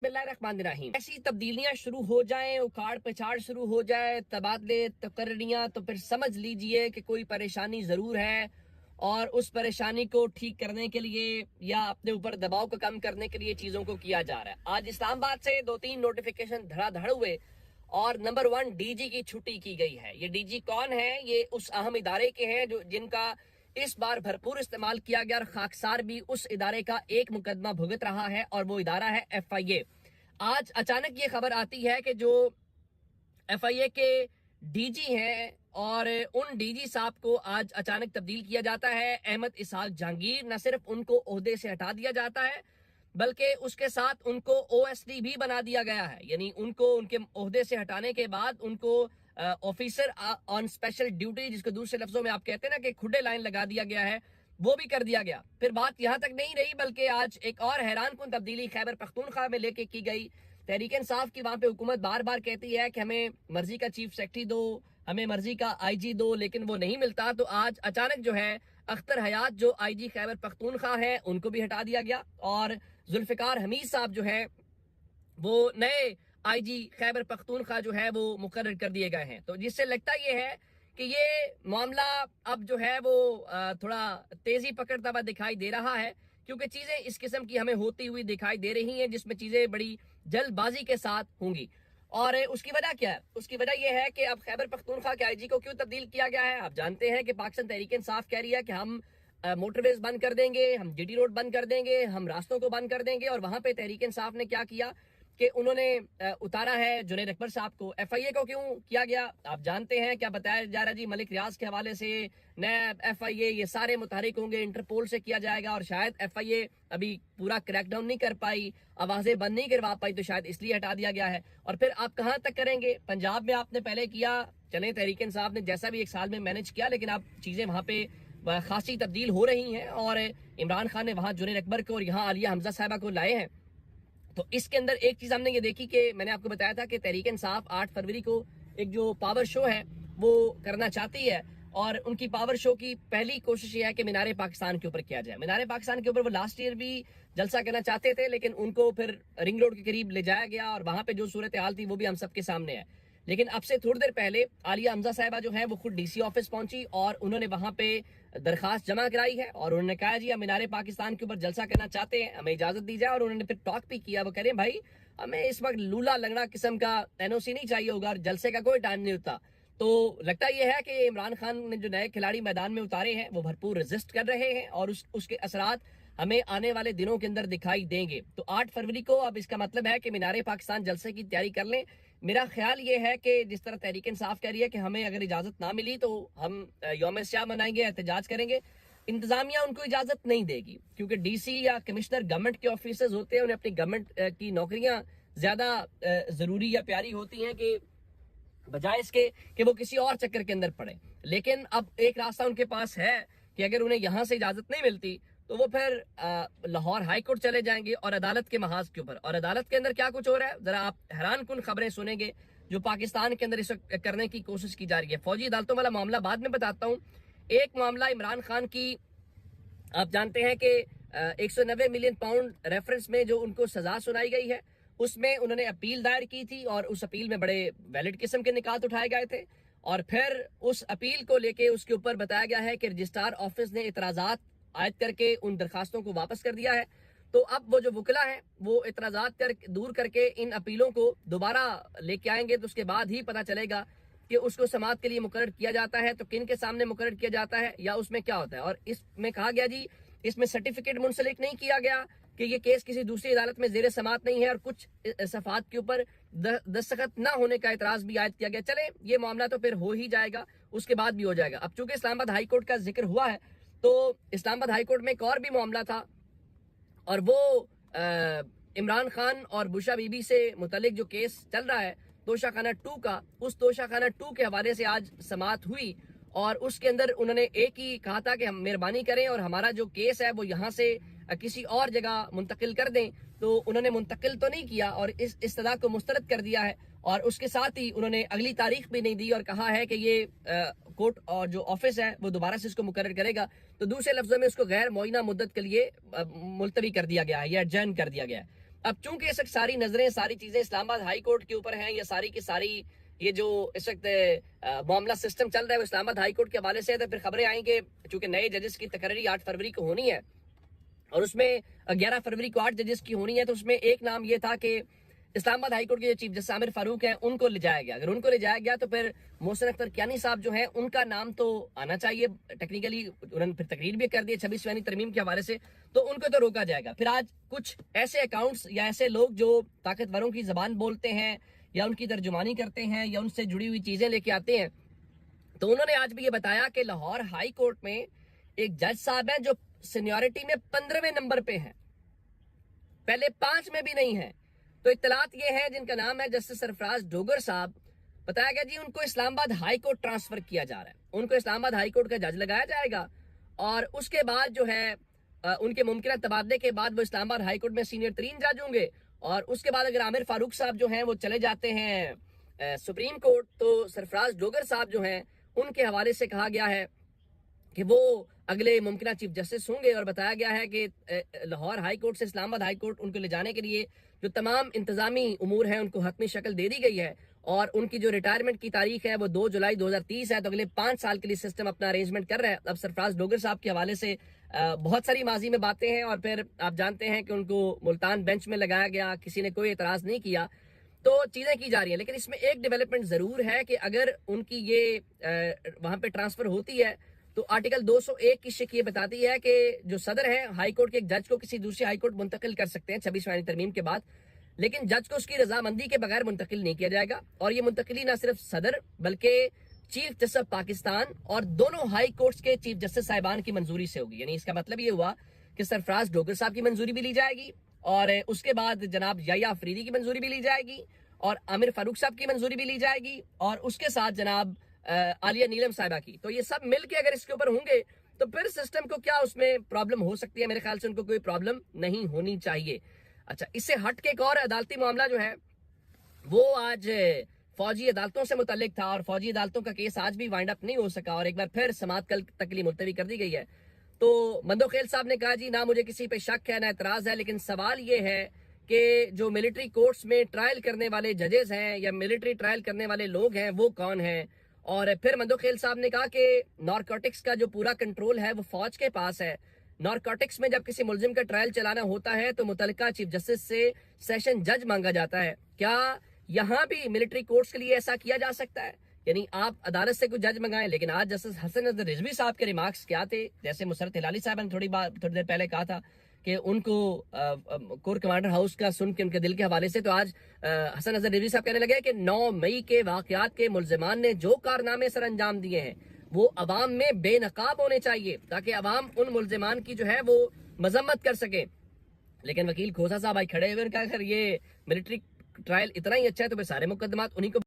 बिस्मिल्लाहिर्रहमानिर्रहीम। ऐसी तब्दीलियां शुरू हो जाएं, उखाड़ पिछाड़ शुरू हो जाए, तबादले तकर्रियां, तो फिर समझ लीजिए कि कोई परेशानी जरूर है और उस परेशानी को ठीक करने के लिए या अपने ऊपर दबाव को कम करने के लिए चीजों को किया जा रहा है। आज इस्लामाबाद से 2-3 नोटिफिकेशन धड़ाधड़ हुए और नंबर 1 डीजी की छुट्टी की गई है। ये डीजी कौन है? ये उस अहम इदारे के हैं जो जिनका इस बार भरपूर इस्तेमाल किया गया और खाकसार भी उस इदारे का एक मुकदमा भुगत रहा है और वो इदारा है FIA। आज अचानक ये खबर आती है कि जो FIA के डीजी हैं और उन डीजी साहब को आज अचानक तब्दील किया जाता है। अहमद इसहाक जहांगीर, न सिर्फ उनको ओहदे से हटा दिया जाता है बल्कि उसके साथ उनको OSD भी बना दिया गया है। यानी उनको उनके ओहदे से हटाने के बाद उनको ऑफिसर ऑन स्पेशल ड्यूटी, जिसको दूसरे लफ्जों में आप कहते हैं ना कि खुडे लाइन लगा दिया गया है, वो भी कर दिया गया। फिर बात यहां तक नहीं रही बल्कि आज एक और हैरान कुन तब्दीली खैबर पख्तूनख्वा में लेके की गई। तहरीक इंसाफ की वहां पे हुकूमत बार बार कहती है कि हमें मर्जी का चीफ सेक्रेटरी दो, हमें मर्जी का IG दो, लेकिन वो नहीं मिलता। तो आज अचानक जो है अख्तर हयात जो IG खैबर पख्तूनख्वा है उनको भी हटा दिया गया और जुल्फिकार हमीद साहब जो है वो नए IG खैबर पख्तूनख्वा जो है वो मुकर्रर कर दिए गए हैं। तो जिससे लगता ये है कि ये मामला अब जो है वो थोड़ा तेजी पकड़ता हुआ दिखाई दे रहा है, क्योंकि चीजें इस किस्म की हमें होती हुई दिखाई दे रही हैं जिसमें चीजें बड़ी जल्दबाजी के साथ होंगी। और उसकी वजह क्या है? उसकी वजह यह है कि अब खैबर पख्तूनख्वा के IG को क्यों तब्दील किया गया है। आप जानते हैं कि पाकिस्तान तहरीक इंसाफ कह रही है कि हम मोटरवेज बंद कर देंगे, हम GT रोड बंद कर देंगे, हम रास्तों को बंद कर देंगे। और वहां पे तहरीक इंसाफ ने क्या किया कि उन्होंने उतारा है जुनैद अकबर साहब को। FIA को क्यों किया गया आप जानते हैं, क्या बताया जा रहा जी? मलिक रियाज के हवाले से नैब, FIA, ये सारे मुतहरिक होंगे, इंटरपोल से किया जाएगा और शायद FIA अभी पूरा क्रैकडाउन नहीं कर पाई, आवाजें बंद नहीं करवा पाई, तो शायद इसलिए हटा दिया गया है। और फिर आप कहां तक करेंगे? पंजाब में आपने पहले किया, चले तहरीक इंसाफ ने जैसा भी 1 साल में मैनेज किया, लेकिन अब चीजें वहां पे खासी तब्दील हो रही हैं और इमरान खान ने वहां जुनैद अकबर को और यहाँ आलिया हमजा साहिबा को लाए हैं। तो इसके अंदर एक चीज हमने ये देखी कि मैंने आपको बताया था कि तहरीक इंसाफ 8 फरवरी को एक जो पावर शो है वो करना चाहती है और उनकी पावर शो की पहली कोशिश ये है कि मीनारे पाकिस्तान के ऊपर किया जाए। मीनारे पाकिस्तान के ऊपर वो लास्ट ईयर भी जलसा करना चाहते थे, लेकिन उनको फिर रिंग रोड के करीब ले जाया गया और वहां पे जो सूरत हाल थी वो भी हम सबके सामने है। लेकिन अब से थोड़ी देर पहले आलिया हमजा साहिबा जो है वो खुद DC ऑफिस पहुंची और उन्होंने वहां पे दरखास्त जमा कराई है और उन्होंने कहा जी हम मीनारे पाकिस्तान के ऊपर जलसा करना चाहते हैं, हमें इजाजत दी जाए। और उन्होंने फिर टॉक भी किया, वो कह रहे हैं भाई हमें इस वक्त लूला लंगड़ा किस्म का NOC नहीं चाहिए होगा और जलसे का कोई टाइम नहीं होता। तो लगता यह है कि इमरान खान ने जो नए खिलाड़ी मैदान में उतारे हैं वो भरपूर रेजिस्ट कर रहे हैं और उसके असरात हमें आने वाले दिनों के अंदर दिखाई देंगे। तो 8 फरवरी को अब इसका मतलब है कि मीनारे पाकिस्तान जलसे की तैयारी कर लें। मेरा ख्याल ये है कि जिस तरह तहरीक इंसाफ कह रही है कि हमें अगर इजाजत ना मिली तो हम यौम शाह मनाएंगे, एहतजाज करेंगे, इंतजामिया उनको इजाजत नहीं देगी, क्योंकि DC या कमिश्नर गवर्नमेंट के ऑफिसर्स होते हैं, उन्हें अपनी गवर्नमेंट की नौकरियां ज्यादा जरूरी या प्यारी होती हैं कि बजाय इसके कि वो किसी और चक्कर के अंदर पड़े। लेकिन अब एक रास्ता उनके पास है कि अगर उन्हें यहां से इजाजत नहीं मिलती तो वो फिर लाहौर हाई कोर्ट चले जाएंगे और अदालत के महाज के ऊपर। और अदालत के अंदर क्या कुछ हो रहा है, जरा आप हैरान कुन खबरें सुनेंगे जो पाकिस्तान के अंदर इस वक्त करने की कोशिश की जा रही है। फौजी अदालतों वाला मामला बाद में बताता हूं। एक मामला इमरान खान की, आप जानते हैं कि 190 मिलियन पाउंड रेफरेंस में जो उनको सजा सुनाई गई है उसमें उन्होंने अपील दायर की थी और उस अपील में बड़े वैलिड किस्म के निकात उठाए गए थे और फिर उस अपील को लेके उसके ऊपर बताया गया है कि रजिस्ट्रार ऑफिस ने इतराजात आयद करके उन दरखास्तों को वापस कर दिया है। तो अब वो जो वकला है वो इतराजात दूर करके इन अपीलों को दोबारा लेके आएंगे, तो उसके बाद ही पता चलेगा कि उसको समाअत के लिए मुकर्रर किया जाता है तो किन के सामने मुकर्रर किया जाता है या उसमें क्या होता है। और इसमें कहा गया जी इसमें सर्टिफिकेट मुंसलिक नहीं किया गया कि ये केस किसी दूसरी अदालत में जेर समाअत नहीं है और कुछ सफात के ऊपर दस्तखत ना होने का इतराज भी आयद किया गया। चले ये मामला तो फिर हो ही जाएगा, उसके बाद भी हो जाएगा। अब चूंकि इस्लामाबाद हाई कोर्ट का जिक्र हुआ है तो इस्लामाबाद हाई कोर्ट में एक और भी मामला था और वो इमरान खान और बुशा बीबी से मुतल्लिक जो केस चल रहा है तोशाखाना 2 का, उस तोशाखाना 2 के हवाले से आज समाअत हुई और उसके अंदर उन्होंने एक ही कहा था कि हम मेहरबानी करें और हमारा जो केस है वो यहाँ से किसी और जगह मुंतकिल कर दें। तो उन्होंने मुंतकिल तो नहीं किया और इस इस्तदा को मुस्तरद कर दिया है और उसके साथ ही उन्होंने अगली तारीख भी नहीं दी और कहा है कि ये कोर्ट और जो ऑफिस है वो दोबारा से इसको मुकर्रर करेगा। तो दूसरे लफ्जों में उसको गैर मुअय्यना मुद्दत के लिए मुलतवी कर दिया गया है या एडजर्न कर दिया गया है। अब चूंकि इस वक्त सारी नजरें, सारी चीजें इस्लामाबाद हाई कोर्ट के ऊपर हैं, या सारी की सारी ये जो इस वक्त मामला सिस्टम चल रहा है वो इस्लामाबाद हाई कोर्ट के हवाले से है, तो फिर खबरें आई कि चूंकि नए जजेस की तकरीरी 8 फरवरी को होनी है और उसमें 11 फरवरी को 8 जजेस की होनी है, तो उसमें एक नाम ये था कि इस्लामाबाद हाई कोर्ट के जो चीफ जस्टिस आमिर फारूक हैं उनको ले जाया गया। अगर उनको ले जाया गया तो फिर मोहसिन अख्तर कियानी साहब जो हैं उनका नाम तो आना चाहिए। टेक्निकली उन्होंने फिर तकरीर भी कर दी 26वीं तरमीम के हवाले से, तो उनको तो रोका जाएगा। फिर आज कुछ ऐसे अकाउंट्स या ऐसे लोग जो ताकतवरों की जबान बोलते हैं या उनकी तर्जुमानी करते हैं या उनसे जुड़ी हुई चीजें लेके आते हैं, तो उन्होंने आज भी ये बताया कि लाहौर हाई कोर्ट में एक जज साहब हैं जो सीनियरिटी में 15वें नंबर पे हैं, पहले 5 में भी नहीं है। तो इत्तलात ये है जिनका नाम है जस्टिस सरफराज डोगर साहब, बताया गया जी उनको इस्लामाबाद हाई कोर्ट ट्रांसफर किया जा रहा है, उनको इस्लामाबाद हाई कोर्ट का जज लगाया जाएगा और उसके बाद जो है उनके मुमकिन तबादले के बाद वो इस्लामाबाद हाई कोर्ट में सीनियर तरीन जज होंगे। और उसके बाद अगर आमिर फारूक साहब जो हैं वो चले जाते हैं सुप्रीम कोर्ट, तो सरफराज डोगर साहब जो हैं उनके हवाले से कहा गया है कि वो अगले मुमकिन चीफ जस्टिस होंगे। और बताया गया है कि लाहौर हाई कोर्ट से इस्लामाबाद हाई कोर्ट उनको ले जाने के लिए जो तमाम इंतजामी उमूर हैं उनको हतमी शक्ल दे दी गई है और उनकी जो रिटायरमेंट की तारीख है वो 2 जुलाई 2030 है। तो अगले 5 साल के लिए सिस्टम अपना अरेंजमेंट कर रहा है। अब सरफराज डोगर साहब के हवाले से बहुत सारी माजी में बातें हैं और फिर आप जानते हैं कि उनको मुल्तान बेंच में लगाया गया, किसी ने कोई एतराज नहीं किया, तो चीजें की जा रही हैं। लेकिन इसमें एक डेवलपमेंट जरूर है कि अगर उनकी ये वहां पे ट्रांसफर होती है तो आर्टिकल 201 की शिक ये बताती है कि जो सदर है हाई कोर्ट के एक जज को किसी दूसरी हाई कोर्ट मुंतकिल कर सकते हैं 26वीं तरमीम के बाद, लेकिन जज को उसकी रजामंदी के बगैर मुंतकिल नहीं किया जाएगा। और ये मुंतकिली ना सिर्फ सदर बल्कि चीफ जस्टिस पाकिस्तान और दोनों हाई कोर्ट्स के चीफ जस्टिस साहिबान की मंजूरी से होगी। यानी इसका मतलब ये हुआ कि सरफराज डोगर साहब की मंजूरी भी ली जाएगी और उसके बाद जनाब याया अफरीदी की मंजूरी भी ली जाएगी और आमिर फारूक साहब की मंजूरी भी ली जाएगी और उसके साथ जनाब आलिया नीलम साहिबा की। तो ये सब मिलके अगर इसके ऊपर होंगे तो फिर सिस्टम को क्या उसमें प्रॉब्लम हो सकती है? मेरे ख्याल से उनको कोई प्रॉब्लम नहीं होनी चाहिए। अच्छा, इससे हट के एक और अदालती मामला जो है वो आज फौजी अदालतों से मुतालिक था और फौजी अदालतों का केस आज भी वाइंड अप नहीं हो सका और एक बार फिर समाअत कल तक के लिए मुलतवी कर दी गई है। तो मंदोखेल साहब ने कहा जी ना मुझे किसी पे शक है ना एतराज है, लेकिन सवाल ये है कि जो मिलिट्री कोर्ट्स में ट्रायल करने वाले जजेस हैं या मिलिट्री ट्रायल करने वाले लोग हैं वो कौन हैं। और फिर मंदोखेल साहब ने कहा कि नारकोटिक्स का जो पूरा कंट्रोल है वो फौज के पास है। नारकोटिक्स में जब किसी मुलजिम का ट्रायल चलाना होता है तो मुतल्लिका चीफ जस्टिस से सेशन जज मांगा जाता है। क्या यहाँ भी मिलिट्री कोर्ट्स के लिए ऐसा किया जा सकता है? यानी आप अदालत से कोई जज मंगाएं। लेकिन आज जस्टिस हसन नजर रिजवी साहब के रिमार्क्स क्या थे, जैसे मुसरत हिलाली साहब ने थोड़ी देर पहले कहा था कि उनको कोर कमांडर हाउस का सुन के उनके दिल के हवाले से, तो आज हसन नजर रिजवी साहब कहने लगे कि 9 मई के वाकयात के मुलजिमान ने जो कारनामे सर अंजाम दिए हैं वो अवाम में बेनकाब होने चाहिए ताकि अवाम उन मुलजिमान की जो है वो मजम्मत कर सके। लेकिन वकील खोसा साहब भाई खड़े हुए, उनका अगर ये मिलिट्री ट्रायल इतना ही अच्छा है तो फिर सारे मुकदमात उन्हीं को